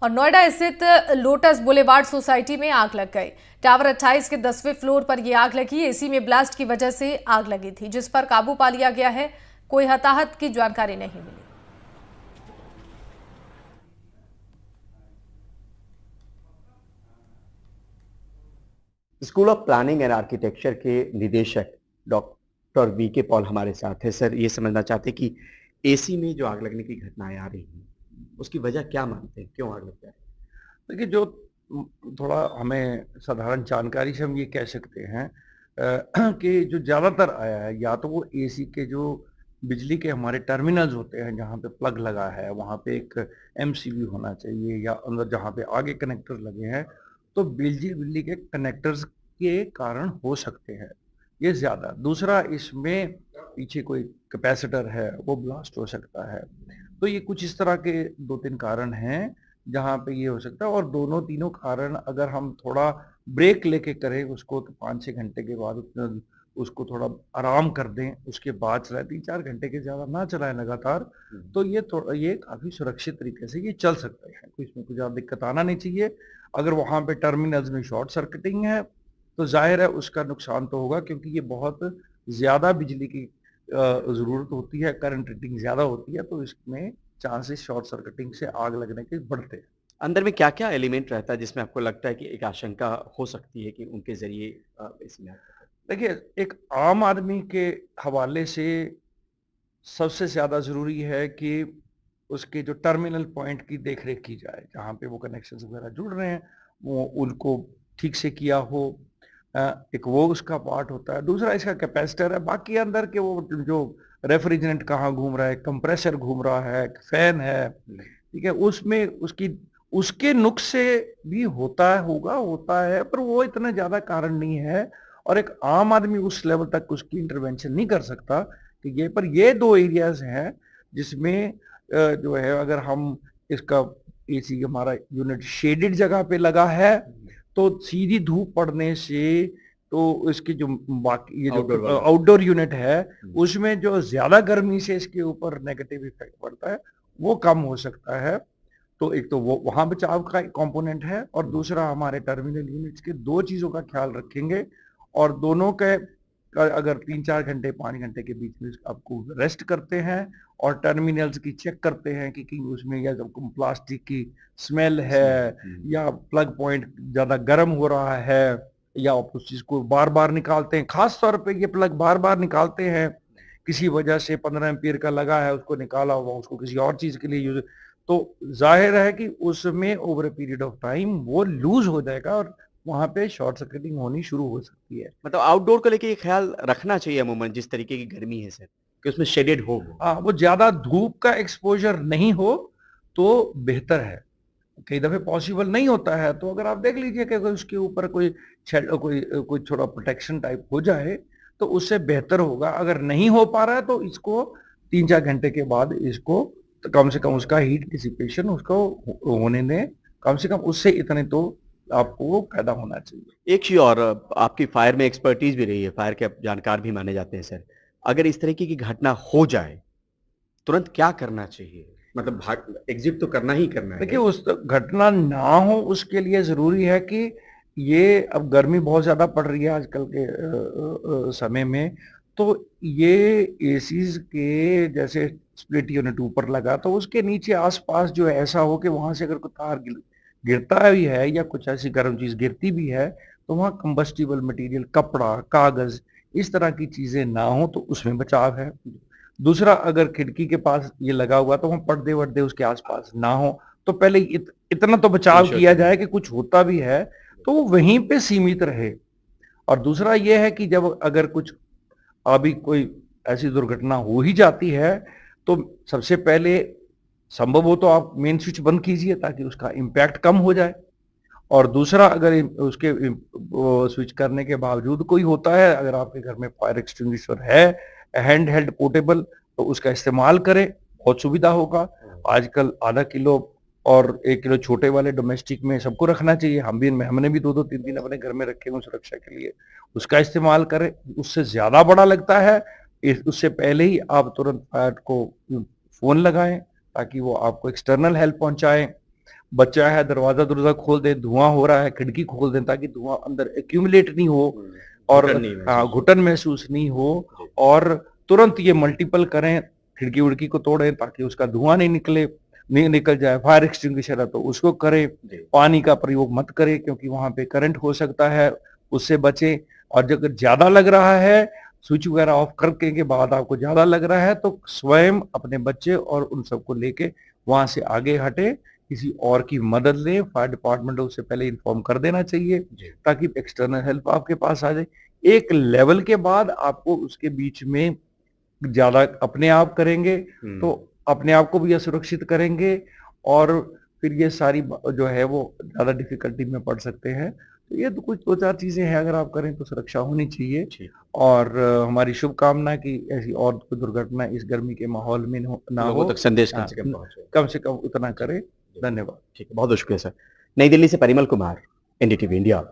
और नोएडा स्थित lotus boulevard society में आग लग गई। टावर 28 के 10वें फ्लोर पर यह आग लगी। एसी में ब्लास्ट की वजह से आग लगी थी, जिस पर काबू पा लिया गया है। कोई हताहत की जानकारी नहीं मिली। School of planning and architecture के निदेशक डॉक्टर वी के पॉल हमारे साथ है। सर, ये समझना चाहते हैं कि एसी में जो आग लगने की घटनाएं आ रही हैं, उसकी वजह क्या मानते हैं, क्यों आग लगता है? देखिए, जो थोड़ा हमें साधारण जानकारी से हम ये कह सकते हैं कि जो ज़्यादातर आया है, या तो वो एसी के जो बिजली के हमारे टर्मिनल्स होते हैं जहाँ पे प्लग लगा है, वहाँ पे एक एमसीबी होना चाहिए, या अंदर जहाँ पे आगे कनेक्टर लगे हैं, तो बिजली के कनेक्टर्स के कारण हो सकते हैं, ये ज़्यादा। दूसरा, इसमें पीछे कोई कैपेसिटर है, वो ब्लास्ट हो सकता है। तो ये कुछ इस तरह के 2-3 कारण हैं जहाँ पे ये हो सकता है, और दोनों तीनों कारण अगर हम थोड़ा ब्रेक लेके करें उसको, तो 5-6 घंटे के बाद उसको थोड़ा आराम कर दें, उसके बाद चलाएं। 3-4 घंटे के ज़्यादा ना चलाएं लगातार, तो ये काफ़ी सुरक्षित तरीके से ये चल सकते हैं, तो इसमें कुछ ज़्यादा दिक्कत आना नहीं चाहिए। अगर वहाँ पे टर्मिनल्स में शॉर्ट सर्किटिंग है, तो जाहिर है उसका नुकसान तो होगा, क्योंकि ये बहुत ज़्यादा बिजली की ज़रूरत होती है, करंट रेटिंग ज़्यादा होती है, तो इसमें चांसेस शॉर्ट सर्किटिंग से आग लगने के बढ़ते हैं। अंदर में क्या क्या एलिमेंट रहता है जिसमें आपको लगता है कि एक आशंका हो सकती है कि उनके जरिए इसमें आग लगे? देखिए, एक आम आदमी के हवाले से सबसे ज़्यादा ज़रूरी है कि उसके जो टर्मिनल पॉइंट की देख-रेख की जाए, जहाँ पे वो कनेक्शंस वगैरह जुड़ रहे हैं, वो उनको ठीक से किया हो। एक वो उसका पार्ट होता है। दूसरा इसका कैपेसिटर है, बाकी अंदर के वो जो रेफ्रिजरेंट कहाँ घूम रहा है, कंप्रेसर घूम रहा है, फैन है, ठीक है? उसमें उसके नुक्स से भी होता है, पर वो इतना ज़्यादा कारण नहीं है, और एक आम आदमी उस लेवल तक उसकी इंटरवेंशन नहीं कर सकता कि ये 2 एरियाज़ हैं जिसमें जो है, अगर हम इसका एसी हमारा यूनिट शेडेड जगह पे लगा है, तो सीधी धूप पड़ने से, तो इसकी जो बाकी ये आउटडोर जो वाला। आउटडोर यूनिट है, उसमें जो ज़्यादा गर्मी से इसके ऊपर नेगेटिव इफ़ेक्ट पड़ता है, वो कम हो सकता है। तो एक तो वो वहाँ बचाव का एक कंपोनेंट है, और दूसरा हमारे टर्मिनल यूनिट्स के 2 चीज़ों का ख्याल रखेंगे, और दोनों के अगर 3-4 घंटे, 5 घंटे के बीच में आपको रेस्ट करते हैं, और टर्मिनल्स की चेक करते हैं कि कहीं उसमें या प्लास्टिक की स्मेल है, या प्लग पॉइंट ज़्यादा गर्म हो रहा है, या आप उस चीज़ को बार-बार निकालते हैं। खास तौर पे ये प्लग बार-बार निकालते हैं, किसी वजह से 15 एम्पीयर का लगा है, उसको निकाला हुआ, उसको किसी और चीज़ के लिए यूज़, तो ज़ाहिर है कि उसमें over a period of time वो लूज़ हो जाएगा, और वहाँ पे शॉर्ट सर्किटिंग होनी शुरू हो सकती है। मतलब आउटडोर को लेके ये ख्याल रखना चाहिए अमूमन, जिस तरीके की गर्मी है सर, कि उसमें शेडेड हो वो। हाँ, वो ज़्यादा धूप का एक्सपोज़र नहीं हो, तो बेहतर है। कई दफ़े पॉसिबल नहीं होता है, तो अगर आप देख लीजिए कि अगर उसके ऊपर कोई थोड़ा प्रोटेक्शन टाइप हो जाए, तो उससे बेहतर होगा। अगर नहीं हो पा रहा है, तो इसको 3-4 घंटे के बाद इसको तो कम से कम उसका हीट डिसिपेशन उसको होने दें। कम से कम उससे इतने तो आपको पैदा होना चाहिए। एक चीज़ और, आपकी फायर में एक्सपर्टीज़ भी रही है, फायर के आप जानकार भी माने जाते हैं सर। अगर इस तरीके की घटना हो जाए, तुरंत क्या करना चाहिए? मतलब भाग एग्ज़िट तो करना ही करना देखिए, है। उस घटना ना हो उसके लिए ज़रूरी है कि ये, अब गर्मी बहुत ज़्यादा पड़ रही है आजकल के समय में, तो ये एसीज़ के जैसे स्प्लिट यूनिट ऊपर लगा, तो उसके नीचे आस-पास जो है ऐसा हो कि वहाँ से अगर कोई तार गिरता भी है, या कुछ ऐसी गर्म चीज़ गिरती भी है, तो वहाँ कंबस्टिबल मटीरियल, कपड़ा, कागज़, इस तरह की चीज़ें ना हो, तो उसमें बचाव है। दूसरा, अगर खिड़की के पास ये लगा हुआ, तो वहाँ पर्दे-वर्दे उसके आस-पास ना हो, तो पहले इतना तो बचाव इंश्योर किया करना जाए है। कि कुछ होता भी है, तो वो वहीं पे सीमित रहे। और दूसरा ये है कि जब अगर कुछ अभी कोई ऐसी दुर्घटना हो ही जाती है, तो सबसे पहले संभव हो तो आप मेन स्विच बंद कीजिए, ताकि उसका इम्पैक्ट कम हो जाए। और दूसरा, अगर उसके वो स्विच करने के बावजूद कोई होता है, अगर आपके घर में फायर एक्सटिंग्विशर है, हैंड हेल्ड पोर्टेबल, तो उसका इस्तेमाल करें, बहुत सुविधा होगा। आजकल आधा किलो और 1 किलो छोटे वाले डोमेस्टिक में सबको रखना चाहिए। हमने भी 2-2 3-3 अपने घर में रखे हुए सुरक्षा के लिए। उसका इस्तेमाल करें। उससे ज़्यादा बड़ा लगता है, उससे पहले ही आप तुरंत फायर को फ़ोन लगाएँ, ताकि वो आपको एक्सटर्नल हेल्प पहुँचाएँ। बच्चा है दरवाजा दरवाजा खोल दें, धुआं हो रहा है खिड़की खोल दें ताकि धुआं अंदर एक्यूमुलेट नहीं हो और घुटन महसूस नहीं हो और तुरंत ये मल्टीपल करें, खिड़की उड़की को तोड़ें ताकि उसका धुआं नहीं निकल जाए। फायर एक्सटिंग्विशर है तो उसको करें। पानी का प्रयोग मत करें क्योंकि वहां पे करंट हो सकता है, उससे बचें। और अगर ज्यादा लग रहा है, स्विच वगैरह ऑफ करके के बाद आपको ज्यादा लग रहा है तो स्वयं अपने बच्चे और उन सबको लेके वहां से आगे हटे, किसी और की मदद लें। फायर डिपार्टमेंट उससे पहले इन्फॉर्म कर देना चाहिए ताकि एक्सटर्नल हेल्प आपके पास आ जाए। एक लेवल के बाद आपको उसके बीच में ज्यादा अपने आप करेंगे तो अपने आप को भी असुरक्षित करेंगे और फिर ये सारी जो है वो ज्यादा डिफिकल्टी में पड़ सकते हैं। तो ये तो कुछ 2-4 चीजें हैं, अगर आप करें तो सुरक्षा होनी चाहिए। और हमारी शुभकामना कि ऐसी और कोई दुर्घटना इस गर्मी के माहौल में ना हो। लोगों तक संदेश कम से कम पहुंचे। कम से कम उतना करें। धन्यवाद। ठीक है, बहुत बहुत शुक्रिया सर। नई दिल्ली से परिमल कुमार, एनडीटीवी इंडिया।